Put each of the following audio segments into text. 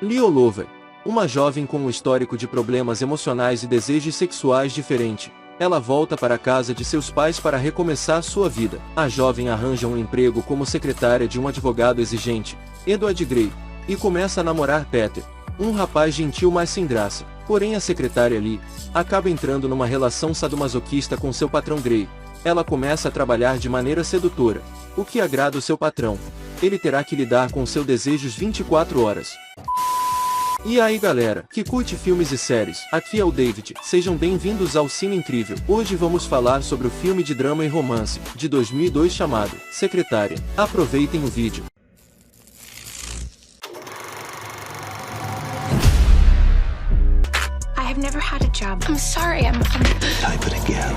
Lee Oliver, uma jovem com um histórico de problemas emocionais e desejos sexuais diferente. Ela volta para a casa de seus pais para recomeçar sua vida. A jovem arranja um emprego como secretária de um advogado exigente, Edward Grey, e começa a namorar Peter, um rapaz gentil mas sem graça. Porém a secretária Lee acaba entrando numa relação sadomasoquista com seu patrão Grey. Ela começa a trabalhar de maneira sedutora, o que agrada o seu patrão. Ele terá que lidar com seus desejos 24 horas. E aí galera, que curte filmes e séries, aqui é o David, sejam bem-vindos ao Cine Incrível. Hoje vamos falar sobre o filme de drama e romance, de 2002 chamado Secretária. Aproveitem o vídeo. I've never had a job. I'm sorry, I'm... Type it again.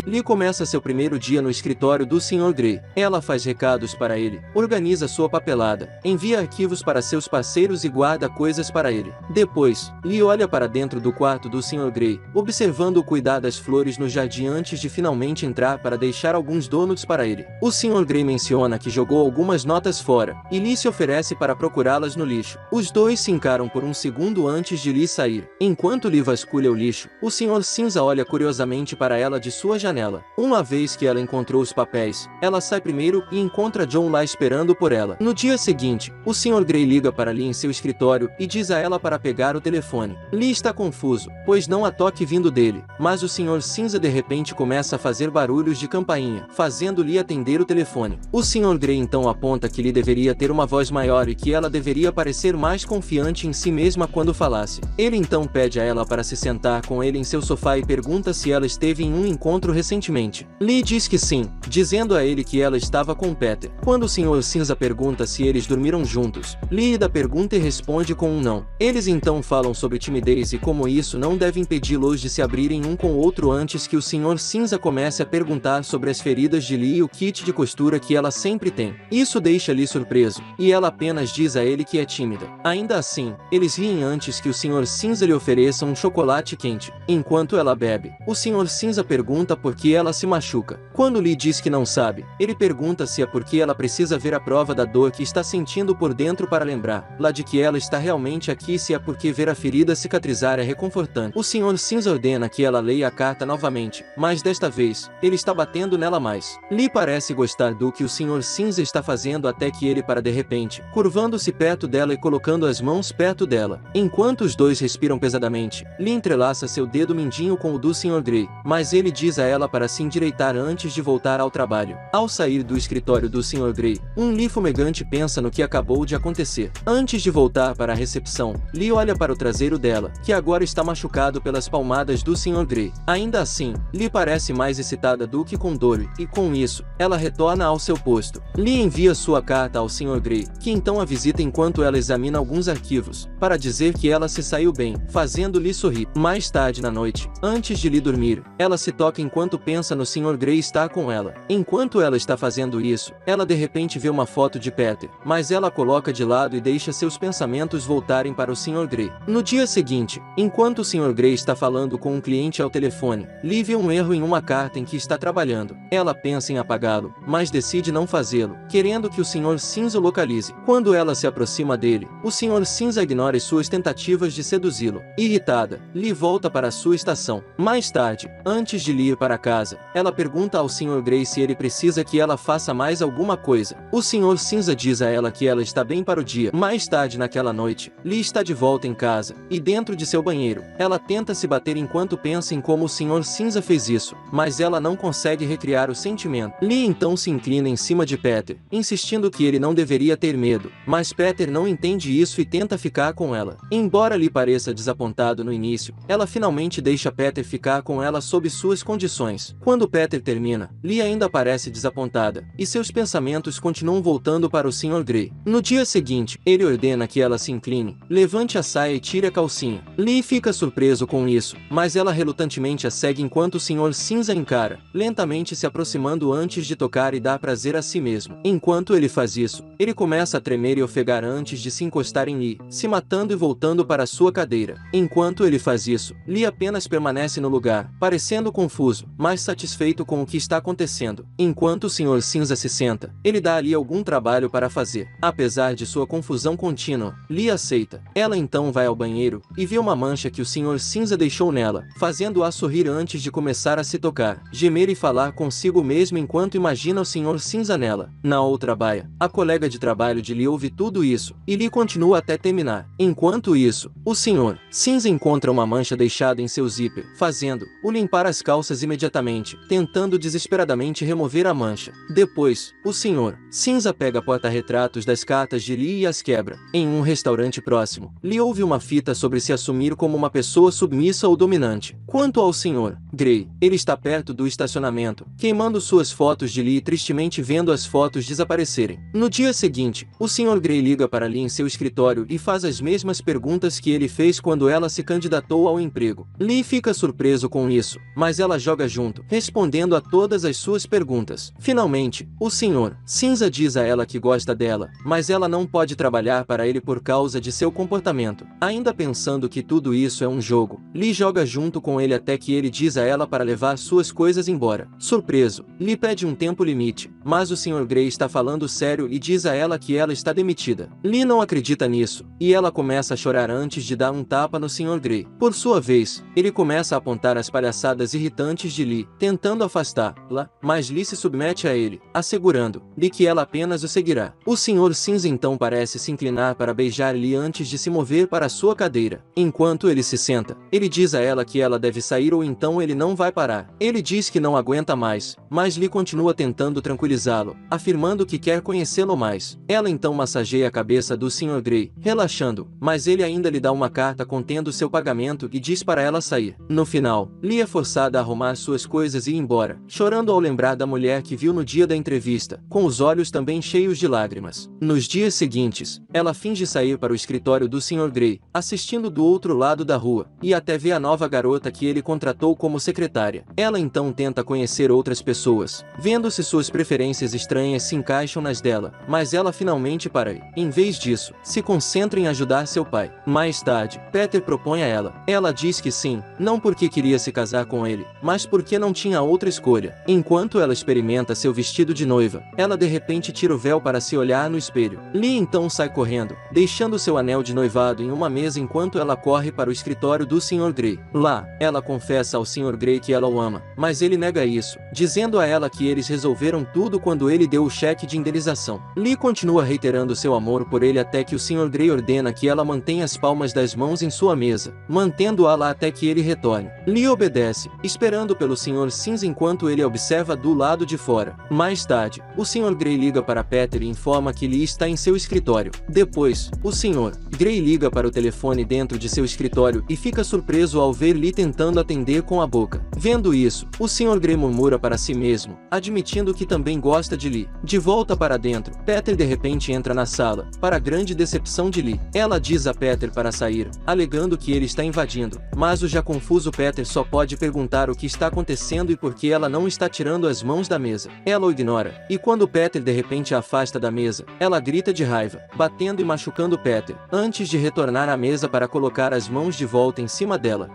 Lee começa seu primeiro dia no escritório do Sr. Grey. Ela faz recados para ele, organiza sua papelada, envia arquivos para seus parceiros e guarda coisas para ele. Depois, Lee olha para dentro do quarto do Sr. Grey, observando o cuidar das flores no jardim antes de finalmente entrar para deixar alguns donuts para ele. O Sr. Grey menciona que jogou algumas notas fora, e Lee se oferece para procurá-las no lixo. Os dois se encaram por um segundo antes de Lee sair. Enquanto Lee vasculha o lixo, o Sr. Cinza olha curiosamente para ela de sua janela. Uma vez que ela encontrou os papéis, ela sai primeiro e encontra John lá esperando por ela. No dia seguinte, o Sr. Grey liga para Lee em seu escritório e diz a ela para pegar o telefone. Lee está confuso, pois não há toque vindo dele, mas o Sr. Cinza de repente começa a fazer barulhos de campainha, fazendo Lee atender o telefone. O Sr. Grey então aponta que Lee deveria ter uma voz maior e que ela deveria parecer mais confiante em si mesma quando falasse. Ele então pede a ela para se sentar com ele em seu sofá e pergunta se ela esteve em um encontro recentemente. Lee diz que sim, dizendo a ele que ela estava com Peter. Quando o Sr. Cinza pergunta se eles dormiram juntos, Lee dá pergunta e responde com um não. Eles então falam sobre timidez e como isso não deve impedi-los de se abrirem um com o outro antes que o Sr. Cinza comece a perguntar sobre as feridas de Lee e o kit de costura que ela sempre tem. Isso deixa Lee surpreso, e ela apenas diz a ele que é tímida. Ainda assim, eles riem antes que o Sr. Cinza lhe ofereça um chocolate quente. Enquanto ela bebe, o Sr. Cinza pergunta por que ela se machuca. Quando Lee diz que não sabe, ele pergunta se é porque ela precisa ver a prova da dor que está sentindo por dentro para lembrar lá de que ela está realmente aqui, se é porque ver a ferida cicatrizar é reconfortante. O Sr. Cinza ordena que ela leia a carta novamente, mas desta vez, ele está batendo nela mais. Lee parece gostar do que o Sr. Cinza está fazendo até que ele para de repente, curvando-se perto dela e colocando as mãos perto dela. Enquanto os dois respiram pesadamente, Lee entrelaça seu dedo mindinho com o do Sr. Grey, mas ele diz a ela para se endireitar antes de voltar ao trabalho. Ao sair do escritório do Sr. Grey, um Lee fumegante pensa no que acabou de acontecer. Antes de voltar para a recepção, Lee olha para o traseiro dela, que agora está machucado pelas palmadas do Sr. Grey. Ainda assim, Lee parece mais excitada do que com dor, e com isso, ela retorna ao seu posto. Lee envia sua carta ao Sr. Grey, que então a visita enquanto ela examina alguns arquivos, para dizer que ela se saiu bem, fazendo Lee sorrir. Mais tarde na noite, antes de Lee dormir, ela se toca enquanto pensa no Sr. Grey estar com ela. Enquanto ela está fazendo isso, ela de repente vê uma foto de Peter, mas ela coloca de lado e deixa seus pensamentos voltarem para o Sr. Grey. No dia seguinte, enquanto o Sr. Grey está falando com um cliente ao telefone, Lee vê um erro em uma carta em que está trabalhando. Ela pensa em apagá-lo, mas decide não fazê-lo, querendo que o Sr. Cinza o localize. Quando ela se aproxima dele, o Sr. Cinza ignora suas tentativas de seduzi-lo. Irritada, Lee volta para sua estação. Mais tarde, antes de Lee ir para casa, ela pergunta ao Sr. Grey se ele precisa que ela faça mais alguma coisa. O Sr. Cinza diz a ela que ela está bem para o dia. Mais tarde naquela noite, Lee está de volta em casa, e dentro de seu banheiro, ela tenta se bater enquanto pensa em como o Sr. Cinza fez isso, mas ela não consegue recriar o sentimento. Lee então se inclina em cima de Peter, insistindo que ele não deveria ter medo, mas Peter não entende isso e tenta ficar com ela. Embora Lee pareça desapontado no início, ela finalmente deixa Peter ficar com ela sob suas condições. Quando Peter termina, Lee ainda parece desapontada, e seus pensamentos continuam voltando para o Sr. Grey. No dia seguinte, ele ordena que ela se incline, levante a saia e tire a calcinha. Lee fica surpreso com isso, mas ela relutantemente a segue enquanto o Sr. Cinza encara, lentamente se aproximando antes de tocar e dar prazer a si mesmo. Enquanto ele faz isso, ele começa a tremer e ofegar antes de se encostar em Lee, se matando e voltando para sua cadeira. Enquanto ele faz isso, Lee apenas permanece no lugar, parecendo confuso confuso, mas satisfeito com o que está acontecendo. Enquanto o Sr. Cinza se senta, ele dá a Lee algum trabalho para fazer. Apesar de sua confusão contínua, Lee aceita. Ela então vai ao banheiro e vê uma mancha que o Sr. Cinza deixou nela, fazendo-a sorrir antes de começar a se tocar, gemer e falar consigo mesmo enquanto imagina o Sr. Cinza nela. Na outra baia, a colega de trabalho de Lee ouve tudo isso, e Lee continua até terminar. Enquanto isso, o Sr. Cinza encontra uma mancha deixada em seu zíper, fazendo-o limpar as calças imediatamente, tentando desesperadamente remover a mancha. Depois, o Sr. Cinza pega porta-retratos das cartas de Lee e as quebra. Em um restaurante próximo, Lee ouve uma fita sobre se assumir como uma pessoa submissa ou dominante. Quanto ao Sr. Grey, ele está perto do estacionamento, queimando suas fotos de Lee e tristemente vendo as fotos desaparecerem. No dia seguinte, o Sr. Grey liga para Lee em seu escritório e faz as mesmas perguntas que ele fez quando ela se candidatou ao emprego. Lee fica surpreso com isso, mas ela joga junto, respondendo a todas as suas perguntas. Finalmente, o Sr. Cinza diz a ela que gosta dela, mas ela não pode trabalhar para ele por causa de seu comportamento. Ainda pensando que tudo isso é um jogo, Lee joga junto com ele até que ele diz a ela para levar suas coisas embora. Surpreso, Lee pede um tempo limite, mas o Sr. Grey está falando sério e diz a ela que ela está demitida. Lee não acredita nisso, e ela começa a chorar antes de dar um tapa no Sr. Grey. Por sua vez, ele começa a apontar as palhaçadas irritantes de Lee, tentando afastá-la, mas Lee se submete a ele, assegurando-lhe que ela apenas o seguirá. O Sr. Cinza então parece se inclinar para beijar Lee antes de se mover para sua cadeira. Enquanto ele se senta, ele diz a ela que ela deve sair ou então ele não vai parar. Ele diz que não aguenta mais, mas Lee continua tentando tranquilizá-lo, afirmando que quer conhecê-lo mais. Ela então massageia a cabeça do Sr. Grey, relaxando, mas ele ainda lhe dá uma carta contendo seu pagamento e diz para ela sair. No final, Lee é forçada a arrumar suas coisas e ir embora, chorando ao lembrar da mulher que viu no dia da entrevista, com os olhos também cheios de lágrimas. Nos dias seguintes, ela finge sair para o escritório do Sr. Grey, assistindo do outro lado da rua, e até vê a nova garota que ele contratou como secretária. Ela então tenta conhecer outras pessoas, vendo se suas preferências estranhas se encaixam nas dela, mas ela finalmente para e, em vez disso, se concentra em ajudar seu pai. Mais tarde, Peter propõe a ela. Ela diz que sim, não porque queria se casar com ele, mas porque não tinha outra escolha. Enquanto ela experimenta seu vestido de noiva, ela de repente tira o véu para se olhar no espelho. Lee então sai correndo, deixando seu anel de noivado em uma mesa enquanto ela corre para o escritório do Sr. Grey. Lá, ela confessa ao Sr. Grey que ela o ama, mas ele nega isso, dizendo a ela que eles resolveram tudo quando ele deu o cheque de indenização. Lee continua reiterando seu amor por ele até que o Sr. Grey ordena que ela mantenha as palmas das mãos em sua mesa, mantendo-a lá até que ele retorne. Lee obedece, esperando pelo Sr. Cinza enquanto ele observa do lado de fora. Mais tarde, o Sr. Grey liga para Peter e informa que Lee está em seu escritório. Depois, o Sr. Grey liga para o telefone dentro de seu escritório e fica surpreso ao ver Lee tentando atender com a boca. Vendo isso, o Sr. Grey murmura para si mesmo, admitindo que também gosta de Lee. De volta para dentro, Peter de repente entra na sala, para a grande decepção de Lee. Ela diz a Peter para sair, alegando que ele está invadindo, mas o já confuso Peter só pode perguntar o que está acontecendo e por que ela não está tirando as mãos da mesa. Ela o ignora, e quando Peter de repente a afasta da mesa, ela grita de raiva, batendo e machucando Peter, antes de retornar à mesa para colocar as mãos de volta em cima dela.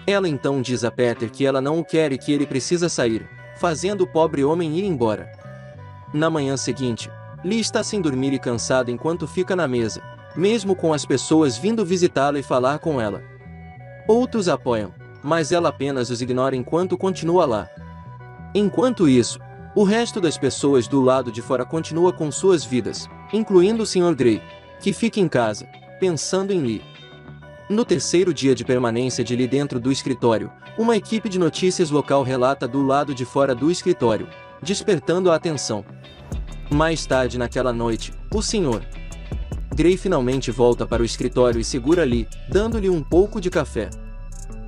Ela então diz a Peter que ela não o quer e que ele precisa sair, fazendo o pobre homem ir embora. Na manhã seguinte, Lee está sem dormir e cansada enquanto fica na mesa, mesmo com as pessoas vindo visitá-la e falar com ela. Outros a apoiam, mas ela apenas os ignora enquanto continua lá. Enquanto isso, o resto das pessoas do lado de fora continua com suas vidas, incluindo o Sr. Grey, que fica em casa, pensando em Lee. No terceiro dia de permanência de Lee dentro do escritório, uma equipe de notícias local relata do lado de fora do escritório, despertando a atenção. Mais tarde naquela noite, o Sr. Grey finalmente volta para o escritório e segura Lee, dando-lhe um pouco de café.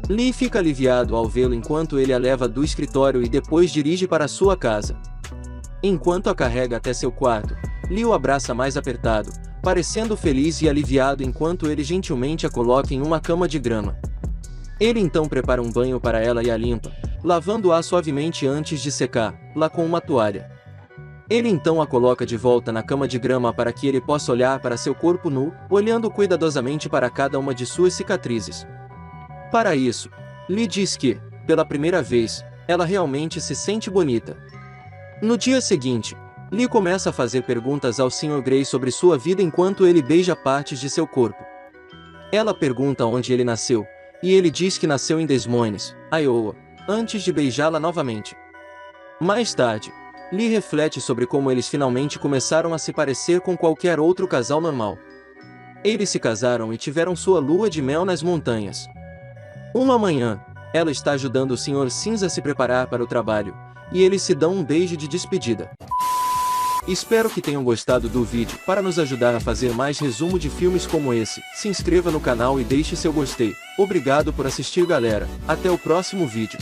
Lee fica aliviado ao vê-lo enquanto ele a leva do escritório e depois dirige para sua casa. Enquanto a carrega até seu quarto, Lee o abraça mais apertado, parecendo feliz e aliviado enquanto ele gentilmente a coloca em uma cama de grama. Ele então prepara um banho para ela e a limpa, lavando-a suavemente antes de secá-la com uma toalha. Ele então a coloca de volta na cama de grama para que ele possa olhar para seu corpo nu, olhando cuidadosamente para cada uma de suas cicatrizes. Para isso, Lee diz que Pela primeira vez, ela realmente se sente bonita. No dia seguinte, Lee começa a fazer perguntas ao Sr. Grey sobre sua vida enquanto ele beija partes de seu corpo. Ela pergunta onde ele nasceu, e ele diz que nasceu em Des Moines, Iowa, antes de beijá-la novamente. Mais tarde, Lee reflete sobre como eles finalmente começaram a se parecer com qualquer outro casal normal. Eles se casaram e tiveram sua lua de mel nas montanhas. Uma manhã, ela está ajudando o Sr. Sims a se preparar para o trabalho, e eles se dão um beijo de despedida. Espero que tenham gostado do vídeo. Para nos ajudar a fazer mais resumo de filmes como esse, se inscreva no canal e deixe seu gostei. Obrigado por assistir, galera. Até o próximo vídeo.